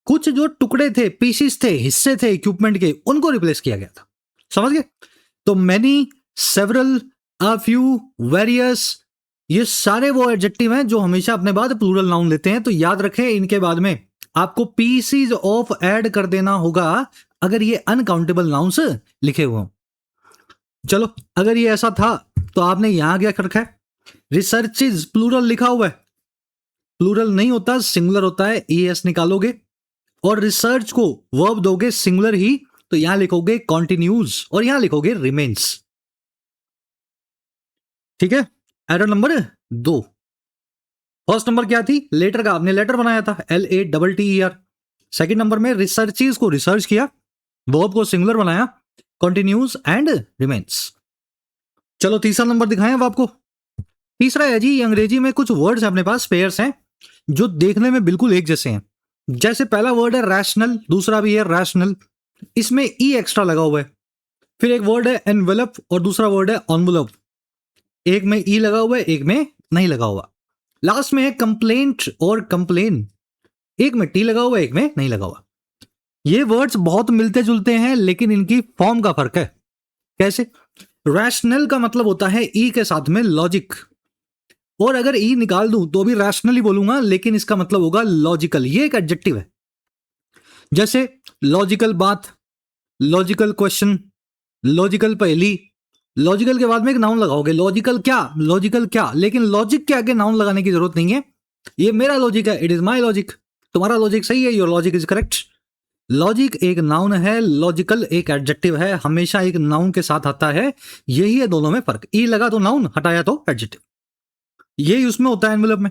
कुछ जो टुकड़े थे, पीसीस थे, हिस्से थे इक्विपमेंट के, उनको रिप्लेस किया गया था। समझ गए? तो many, several, a few, various, ये सारे वो एडजेक्टिव हैं जो हमेशा अपने बाद प्लूरल नाउन लेते हैं। तो याद रखें, इनके बाद में आपको पीसीज ऑफ ऐड कर देना होगा अगर ये अनकाउंटेबल नाउन्स लिखे हुए हों। चलो, अगर ये ऐसा था तो आपने यहां क्या कर रखा है, रिसर्चेज प्लूरल लिखा हुआ है। प्लूरल नहीं होता, सिंगुलर होता है, एस निकालोगे और रिसर्च को वर्ब दोगे सिंगुलर ही, तो यहां लिखोगे कॉन्टिन्यूज और यहां लिखोगे रिमेन्स। ठीक है? Error number 2। फर्स्ट नंबर क्या थी, लेटर का आपने लेटर बनाया था, LATTER। सेकंड नंबर में रिसर्चेस को रिसर्च किया, वर्ब को सिंगुलर बनाया, कॉन्टिन्यूज एंड रिमेन्स। चलो तीसरा नंबर दिखाएं अब आपको। तीसरा है जी, अंग्रेजी में कुछ वर्ड्स अपने पास पेयर्स हैं जो देखने में बिल्कुल एक जैसे हैं। जैसे पहला वर्ड है रैशनल, दूसरा भी है रैशनल, इसमें ई एक्स्ट्रा लगा हुआ है। फिर एक वर्ड है एनवेलप और दूसरा वर्ड है एनवेलप, एक में ई लगा हुआ है, एक में नहीं लगा हुआ। लास्ट में है कंप्लेंट और कंप्लेन, एक में टी लगा हुआ है, एक में नहीं लगा हुआ। ये वर्ड्स बहुत मिलते जुलते हैं, लेकिन इनकी फॉर्म का फर्क है। कैसे? रैशनल का मतलब होता है ई के साथ में लॉजिक, और अगर ई निकाल दूं तो भी रैशनल ही बोलूंगा, लेकिन इसका मतलब होगा लॉजिकल। ये एक एडजेक्टिव है। जैसे लॉजिकल बात, लॉजिकल क्वेश्चन, लॉजिकल पहेली। लॉजिकल के बाद में एक नाउन लगाओगे, लॉजिकल क्या, लॉजिकल क्या, लेकिन लॉजिक के आगे नाउन लगाने की जरूरत नहीं है। ये मेरा लॉजिक है, इट इज माई लॉजिक। तुम्हारा लॉजिक सही है, your logic is correct. Logic एक नाउन है, लॉजिकल एक एडजेक्टिव है, हमेशा एक नाउन के साथ आता है। यही है दोनों में फर्क। ई लगा तो नाउन, हटाया तो एडजेक्टिव। यही उसमें होता है एनवेलप में।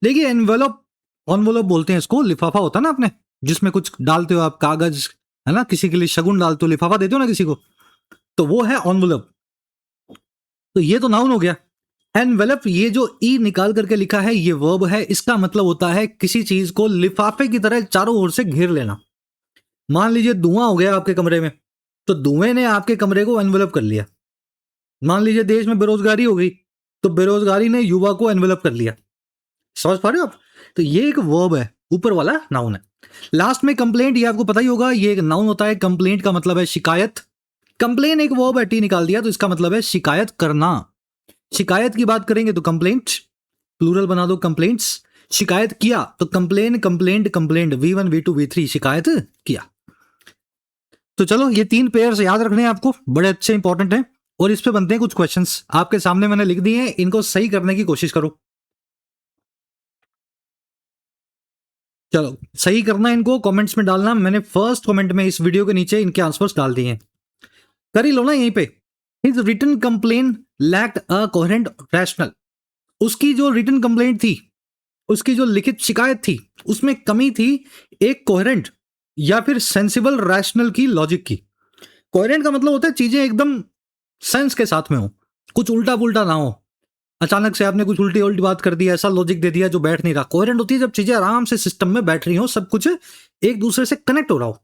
देखिए एनवेलप, एनवेलप बोलते हैं इसको, लिफाफा होता है ना अपने, जिसमें कुछ डालते हो आप, कागज है ना, किसी के लिए शगुन डालते हो, लिफाफा देते हो ना किसी को, तो वो है एनवेलप। तो ये तो नाउन हो गया। एनवेलप, ये जो ई निकाल करके लिखा है, ये वर्ब है। इसका मतलब होता है किसी चीज को लिफाफे की तरह चारों ओर से घेर लेना। मान लीजिए धुआं हो गया आपके कमरे में, तो धुएं ने आपके कमरे को एनवेलप कर लिया। मान लीजिए देश में बेरोजगारी हो गई, तो बेरोजगारी ने युवा को एनवेलप कर लिया। समझ पा रहे हो आप? तो ये एक वर्ब है, ऊपर वाला नाउन है। लास्ट में कंप्लेंट, ये आपको पता ही होगा, ये एक नाउन होता है। कंप्लेंट का मतलब है शिकायत। कंप्लेन एक वर्ब है, टी निकाल दिया, तो इसका मतलब है शिकायत करना। शिकायत की बात करेंगे तो कंप्लेंट, प्लूरल बना दो कंप्लेंट्स। शिकायत किया तो complain, complaint, complaint, V1 V2 V3, शिकायत किया। तो चलो, ये 3 पेयर्स याद रखने हैं आपको, बड़े अच्छे इंपॉर्टेंट हैं। और इस पे बनते हैं कुछ क्वेश्चंस, आपके सामने मैंने लिख दिए हैं, इनको सही करने की कोशिश करो। चलो, सही करना इनको, कमेंट्स में डालना। मैंने फर्स्ट कमेंट में इस वीडियो के नीचे इनके आंसर्स डाल दिए हैं, कर ही लो ना यहीं पे। हिज रिटन कंप्लेन लैक्ड अ कोहेरेंट रैशनल, उसकी जो रिटन कंप्लेंट थी, उसकी जो लिखित शिकायत थी, उसमें कमी थी एक कोहेरेंट या फिर सेंसिबल रैशनल की, लॉजिक की। कोहेरेंट का मतलब होता है चीजें एकदम सेंस के साथ में हो, कुछ उल्टा पुल्टा ना हो। अचानक से आपने कुछ उल्टी उल्टी बात कर दी, ऐसा लॉजिक दे दिया जो बैठ नहीं रहा। कोहेरेंट होती है जब चीजें आराम से सिस्टम में बैठ रही हो, सब कुछ एक दूसरे से कनेक्ट हो रहा हो।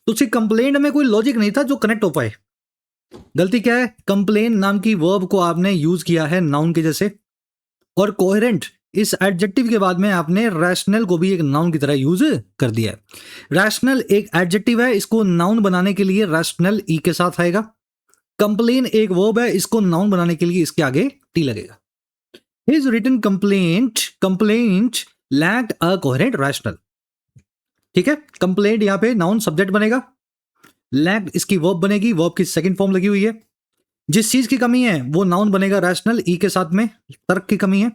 तो उसकी कंप्लेंट में कोई लॉजिक नहीं था जो कनेक्ट हो पाए। गलती क्या है, कंप्लेन नाम की वर्ब को आपने यूज किया है नाउन के जैसे, और कोहेरेंट इस एडजेक्टिव के बाद में आपने रैशनल को भी एक नाउन की तरह यूज कर दिया है। रैशनल एक एडजेक्टिव है, इसको नाउन बनाने के लिए रैशनल ई के साथ आएगा। कंप्लेन एक वर्ब है, इसको नाउन बनाने के लिए इसके आगे टी लगेगा। His written complaint lacked a coherent rational। ठीक है, कंप्लेंट यहां पे नाउन सब्जेक्ट बनेगा, लैक्ड इसकी वर्ब बनेगी, वर्ब की सेकंड फॉर्म लगी हुई है। जिस चीज की कमी है वो नाउन बनेगा रैशनल, ई के साथ में तर्क की कमी है।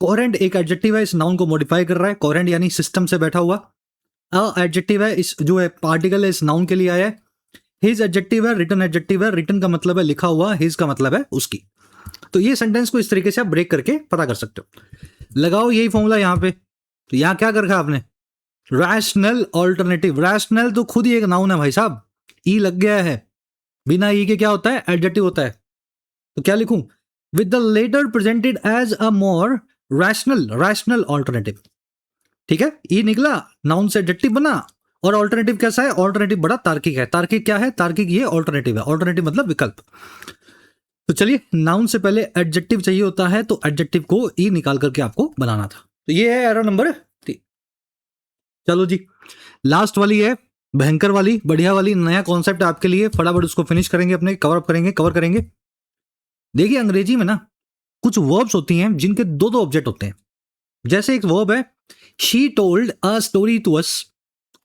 कोहेरेंट एक एडजेक्टिव है, इस नाउन को मॉडिफाई कर रहा है। कोहेरेंट यानी सिस्टम से बैठा हुआ। एडजेक्टिव है, इस जो है पार्टिकल है इस नाउन के लिए आया है। हिज एडजेक्टिव है, रिटन एडजेक्टिव है, रिटन का मतलब है लिखा हुआ, हिज का मतलब है उसकी। तो ये सेंटेंस को इस तरीके से आप ब्रेक करके पता कर सकते हो। लगाओ यही फॉर्मूला यहाँ पे, तो यहाँ क्या कर रखा है आपने, रैशनल ऑल्टरनेटिव। रैशनल तो खुद ही एक नाउन है भाई साहब, ई लग गया है, बिना ई के क्या होता है, एडजेक्टिव होता है। तो क्या लिखूं, with the latter presented as a more rational alternative. ठीक है, ई निकला, नाउन से एडजेक्टिव बना, और ऑल्टरनेटिव कैसा है, ऑल्टरनेटिव बड़ा तार्किक है। तार्किक क्या है, तार्किक ये ऑल्टरनेटिव है, ऑल्टरनेटिव मतलब विकल्प। तो चलिए, नाउन से पहले एडजेक्टिव चाहिए होता है, तो एडजेक्टिव को ई निकाल करके आपको बनाना था। तो ये है एरर नंबर 3। चलो जी, लास्ट वाली है, भयंकर वाली, बढ़िया वाली, नया कॉन्सेप्ट आपके लिए, फटाफट उसको फिनिश करेंगे, अपने कवर करेंगे। देखिए, अंग्रेजी में ना कुछ वर्ब्स होती हैं जिनके दो ऑब्जेक्ट होते हैं। जैसे एक वर्ब है, she told a story to us,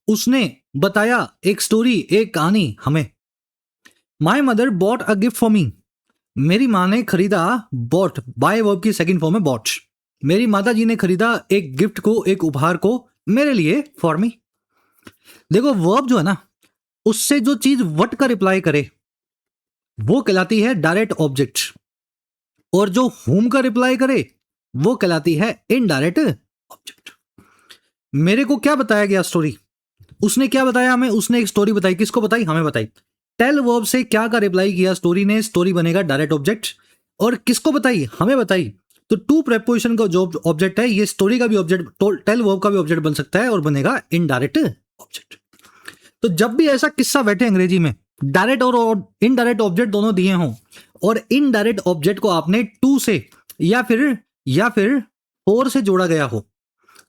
उसने बताया एक स्टोरी, एक कहानी हमें। My mother bought a gift for me, मेरी माँ ने खरीदा, बॉट बाय वर्ब की सेकंड फॉर्म है बॉट, मेरी माता जी ने खरीदा एक गिफ्ट को, एक उपहार को मेरे लिए, फॉर मी। देखो, वर्ब जो है ना, उससे जो चीज वट का रिप्लाई करे वो कहलाती है डायरेक्ट ऑब्जेक्ट, और जो हुम का रिप्लाई करे वो कहलाती है इनडायरेक्ट ऑब्जेक्ट। मेरे को क्या बताया गया, स्टोरी, उसने क्या बताया हमें, उसने एक स्टोरी बताई, किसको बताई, हमें बताई। टेल वर्ब से क्या का रिप्लाई किया, स्टोरी ने, स्टोरी बनेगा डायरेक्ट ऑब्जेक्ट, और किसको बताई, हमें बताई। तो टू प्रेपोजिशन का जो ऑब्जेक्ट है, ये स्टोरी का भी ऑब्जेक्ट, टेल वर्ब का भी ऑब्जेक्ट बन सकता है और बनेगा इनडायरेक्ट ऑब्जेक्ट। तो जब भी ऐसा किस्सा बैठे अंग्रेजी में, डायरेक्ट और इनडायरेक्ट ऑब्जेक्ट दोनों दिए हों, और इनडायरेक्ट ऑब्जेक्ट को आपने टू से या फिर फोर से जोड़ा गया हो,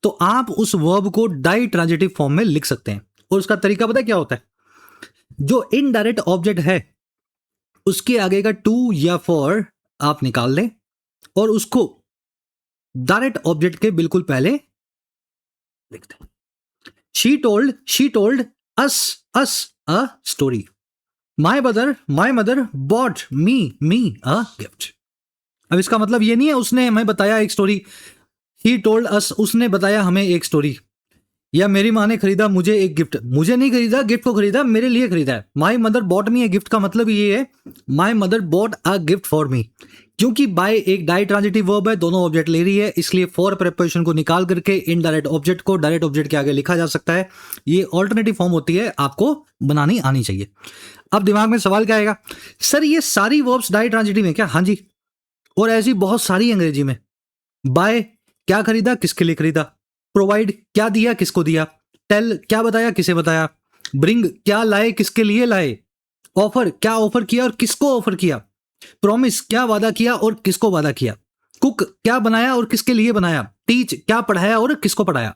तो आप उस वर्ब को डाई ट्रांजिटिव फॉर्म में लिख सकते हैं। और उसका तरीका पता है क्या होता है, जो इनडायरेक्ट ऑब्जेक्ट है उसके आगे का टू या फॉर आप निकाल लें, और उसको डायरेक्ट ऑब्जेक्ट के बिल्कुल पहले लिख दें। She told us a story, my mother bought me a gift. अब इसका मतलब ये नहीं है उसने हमें बताया एक स्टोरी, ही टोल्ड अस, उसने बताया हमें एक स्टोरी, या मेरी माँ ने खरीदा मुझे एक गिफ्ट, मुझे नहीं खरीदा, गिफ्ट को खरीदा, मेरे लिए खरीदा है। माई mother bought me a gift का मतलब ये है, माई mother bought a gift for मी। क्योंकि बाय एक डाई ट्रांजिटिव वर्ब है, दोनों ऑब्जेक्ट ले रही है, इसलिए फॉर प्रेपोजिशन को निकाल करके इनडायरेक्ट ऑब्जेक्ट को डायरेक्ट ऑब्जेक्ट के आगे लिखा जा सकता है। ये ऑल्टरनेटिव फॉर्म होती है, आपको बनानी आनी चाहिए। अब दिमाग में सवाल क्या आएगा, सर ये सारी वर्ब्स डाई ट्रांजिटिव है क्या? हाँ जी, और ऐसी बहुत सारी अंग्रेजी में। बाय क्या खरीदा, किसके लिए खरीदा, प्रोवाइड क्या दिया, किसको दिया, टेल क्या बताया, किसे बताया, ब्रिंग क्या लाए, किसके लिए लाए, ऑफर क्या ऑफर किया और किसको ऑफर किया, प्रॉमिस क्या वादा किया और किसको वादा किया, कुक क्या बनाया और किसके लिए बनाया, टीच क्या पढ़ाया और किसको पढ़ाया।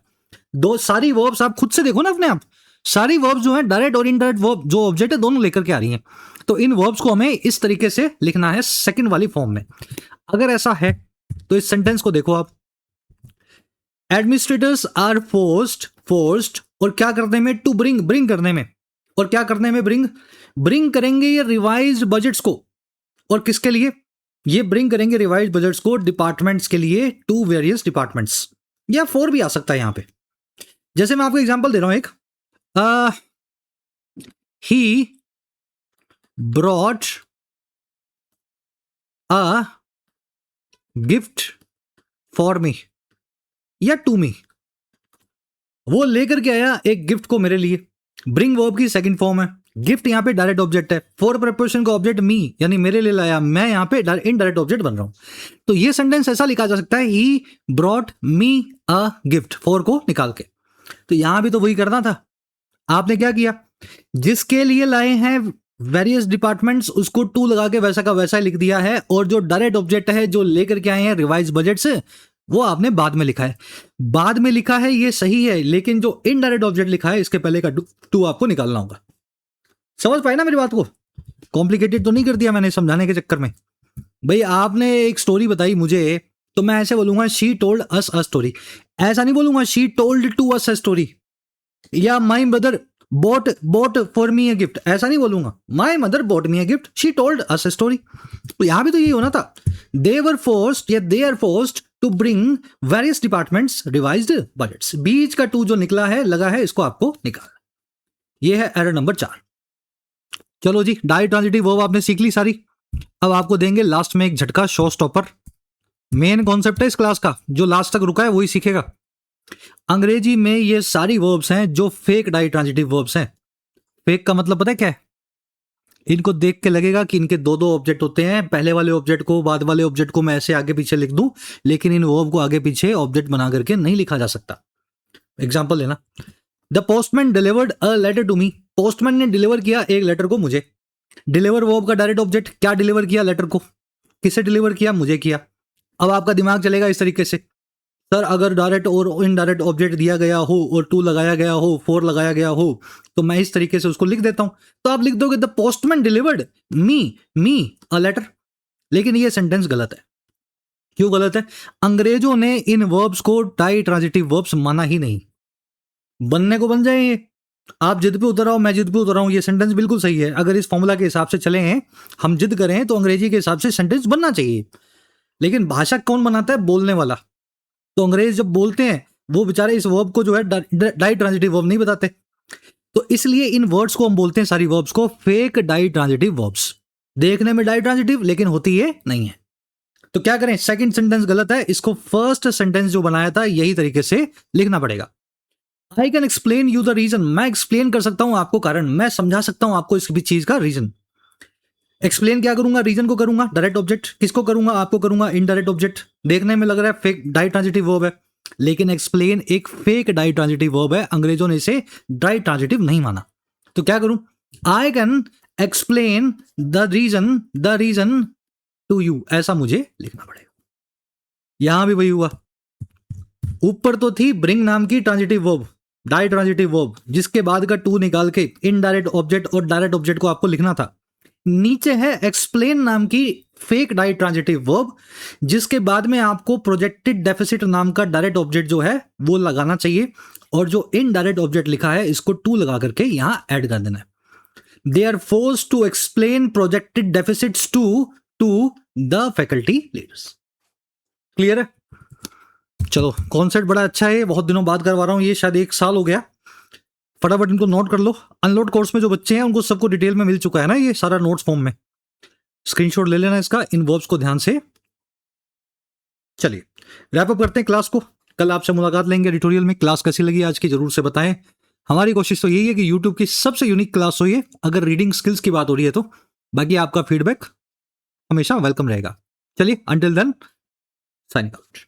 दो सारी वर्ब्स आप खुद से देखो ना अपने आप, सारी वर्ब्स जो है डायरेक्ट और इनडायरेक्ट वर्ब जो ऑब्जेक्ट है दोनों लेकर के आ रही हैं। तो इन वर्ब्स को हमें इस तरीके से लिखना है सेकंड वाली फॉर्म में। अगर ऐसा है तो इस सेंटेंस को देखो आप, एडमिनिस्ट्रेटर्स आर फोर्स्ड और क्या करने में, टू ब्रिंग करने में, और क्या करने में, ब्रिंग करेंगे ये रिवाइज्ड बजट्स को, और किसके लिए, ये ब्रिंग करेंगे रिवाइज्ड बजट्स को डिपार्टमेंट्स के लिए, टू वेरियस डिपार्टमेंट्स, या फोर भी आ सकता है यहां पे। जैसे मैं आपको एग्जांपल दे रहा हूं एक, he brought a gift for मी या टू मी, वो लेकर के आया एक गिफ्ट को मेरे लिए। ब्रिंग वर्ब की सेकंड फॉर्म है, गिफ्ट यहां पे डायरेक्ट ऑब्जेक्ट है, फॉर प्रेपोजिशन का ऑब्जेक्ट मी यानी मेरे लिए लाया, मैं यहां पे इनडायरेक्ट ऑब्जेक्ट बन रहा हूं। तो ये सेंटेंस ऐसा लिखा जा सकता है, he brought me a gift, for को निकाल के। तो यहां भी तो वही करना था, आपने क्या किया, जिसके लिए लाए हैं वेरियस डिपार्टमेंट्स उसको टू लगा के वैसा का वैसा लिख दिया है, और जो डायरेक्ट ऑब्जेक्ट है जो लेकर के आए हैं रिवाइज बजट से, वो आपने बाद में लिखा है। बाद में लिखा है ये सही है, लेकिन जो इनडायरेक्ट ऑब्जेक्ट लिखा है इसके पहले का टू आपको निकालना होगा। समझ पाए ना मेरी बात को? कॉम्प्लिकेटेड तो नहीं कर दिया मैंने समझाने के चक्कर में? भाई आपने एक स्टोरी बताई मुझे, तो मैं ऐसे बोलूंगा she told us a story, ऐसा नहीं बोलूंगा she told to us a story, या my mother bought for me a gift, ऐसा नहीं बोलूंगा, my mother bought me a gift, she told us a story. तो यहां भी तो यही होना था, दे वर फोर्स्ड या they are forced to bring various departments revised budgets. बीच का टू जो निकला है लगा है, इसको आपको निकालना। ये है एरर नंबर 4। चलो जी, डाई ट्रांजिटिव वर्ब आपने सीख ली सारी। अब आपको देंगे लास्ट में एक झटका, शो स्टॉपर। मेन कॉन्सेप्ट है इस क्लास का, जो लास्ट तक रुका है वही सीखेगा। अंग्रेजी में ये सारी वर्ब्स हैं जो फेक डाई ट्रांजिटिव वर्ब्स हैं। फेक का मतलब पता है क्या है? इनको देख के लगेगा कि इनके दो दो ऑब्जेक्ट होते हैं, पहले वाले ऑब्जेक्ट को बाद वाले ऑब्जेक्ट को मैं ऐसे आगे पीछे लिख दूं, लेकिन इन वर्ब को आगे पीछे ऑब्जेक्ट बना करके नहीं लिखा जा सकता। एग्जांपल लेना, the postman delivered a letter to me. Postman ने डिलीवर किया एक लेटर को मुझे। डिलीवर वर्ब का डायरेक्ट ऑब्जेक्ट, क्या डिलीवर किया? लेटर को। किसे डिलीवर किया? मुझे किया। अब आपका दिमाग चलेगा इस तरीके से, सर अगर डायरेक्ट और इनडायरेक्ट ऑब्जेक्ट दिया गया हो और टू लगाया गया हो, फोर लगाया गया हो, तो मैं इस तरीके से उसको लिख देता हूं। तो आप लिख दोगे the postman delivered me a letter. लेकिन ये सेंटेंस गलत है। क्यों गलत है? अंग्रेजों ने इन वर्ब्स को डाई ट्रांजिटिव वर्ब्स माना ही नहीं। बनने को बन जाए ये, आप जिद पे उतर आओ, मैं जिद पे उतर आऊं, ये सेंटेंस बिल्कुल सही है। अगर इस फॉर्मूला के हिसाब से चले हैं, हम जिद करें तो अंग्रेजी के हिसाब से सेंटेंस बनना चाहिए। लेकिन भाषा कौन बनाता है? बोलने वाला। तो अंग्रेज जब बोलते हैं वो बेचारे इस वर्ब को जो है डाई ट्रांजिटिव वर्ब नहीं बताते। तो इसलिए इन वर्ड्स को हम बोलते हैं, सारी वर्ब्स को, फेक डाई ट्रांजिटिव वर्ब्स। देखने में डाई ट्रांजिटिव लेकिन होती ये नहीं है। तो क्या करें? सेकंड सेंटेंस गलत है, इसको फर्स्ट सेंटेंस जो बनाया था यही तरीके से लिखना पड़ेगा। I can explain you the reason. मैं एक्सप्लेन कर सकता हूं आपको कारण, मैं समझा सकता हूं आपको इस भी चीज का रीजन। एक्सप्लेन क्या करूंगा? रीजन को करूंगा। डायरेक्ट ऑब्जेक्ट किसको करूंगा? आपको करूंगा। इनडायरेक्ट ऑब्जेक्ट देखने में लग रहा है फेक डाई ट्रांजिटिव वर्ब है, लेकिन एक्सप्लेन एक फेक डाई ट्रांजिटिव वर्ब है। अंग्रेजों ने इसे डाई ट्रांजिटिव नहीं माना। तो क्या करूं? I can explain the reason to you, ऐसा मुझे लिखना पड़ेगा। यहां भी वही हुआ। ऊपर तो थी ब्रिंग नाम की transitive verb, ditransitive verb, जिसके बाद का टू निकाल के इनडायरेक्ट ऑब्जेक्ट और डायरेक्ट ऑब्जेक्ट को आपको लिखना था। नीचे है एक्सप्लेन नाम की फेक डाई ट्रांजिटिव वर्ब, जिसके बाद में आपको प्रोजेक्टेड डेफिसिट नाम का डायरेक्ट ऑब्जेक्ट जो है वो लगाना चाहिए, और जो इनडायरेक्ट ऑब्जेक्ट लिखा है इसको टू लगा करके यहां ऐड कर देना है। They are forced to explain projected deficits to the faculty leaders. Clear है? चलो, कॉन्सेप्ट बड़ा अच्छा है, बहुत दिनों बाद करवा रहा हूं, ये शायद 1 साल हो गया। फटाफट इनको नोट कर लो। अनलोड कोर्स में जो बच्चे हैं उनको सबको डिटेल में मिल चुका है ना ये सारा नोट्स फॉर्म में। स्क्रीनशॉट ले लेना इसका, इन वर्ब्स को ध्यान से। चलिए रैप अप करते हैं क्लास को। कल आपसे मुलाकात लेंगे ट्यूटोरियल में। क्लास कैसी लगी आज की जरूर से बताएं। हमारी कोशिश तो यही है कि यूट्यूब की सबसे यूनिक क्लास हो ये, अगर रीडिंग स्किल्स की बात हो रही है तो। बाकी आपका फीडबैक हमेशा वेलकम रहेगा। चलिए, अंटिल देन, साइनिंग आउट।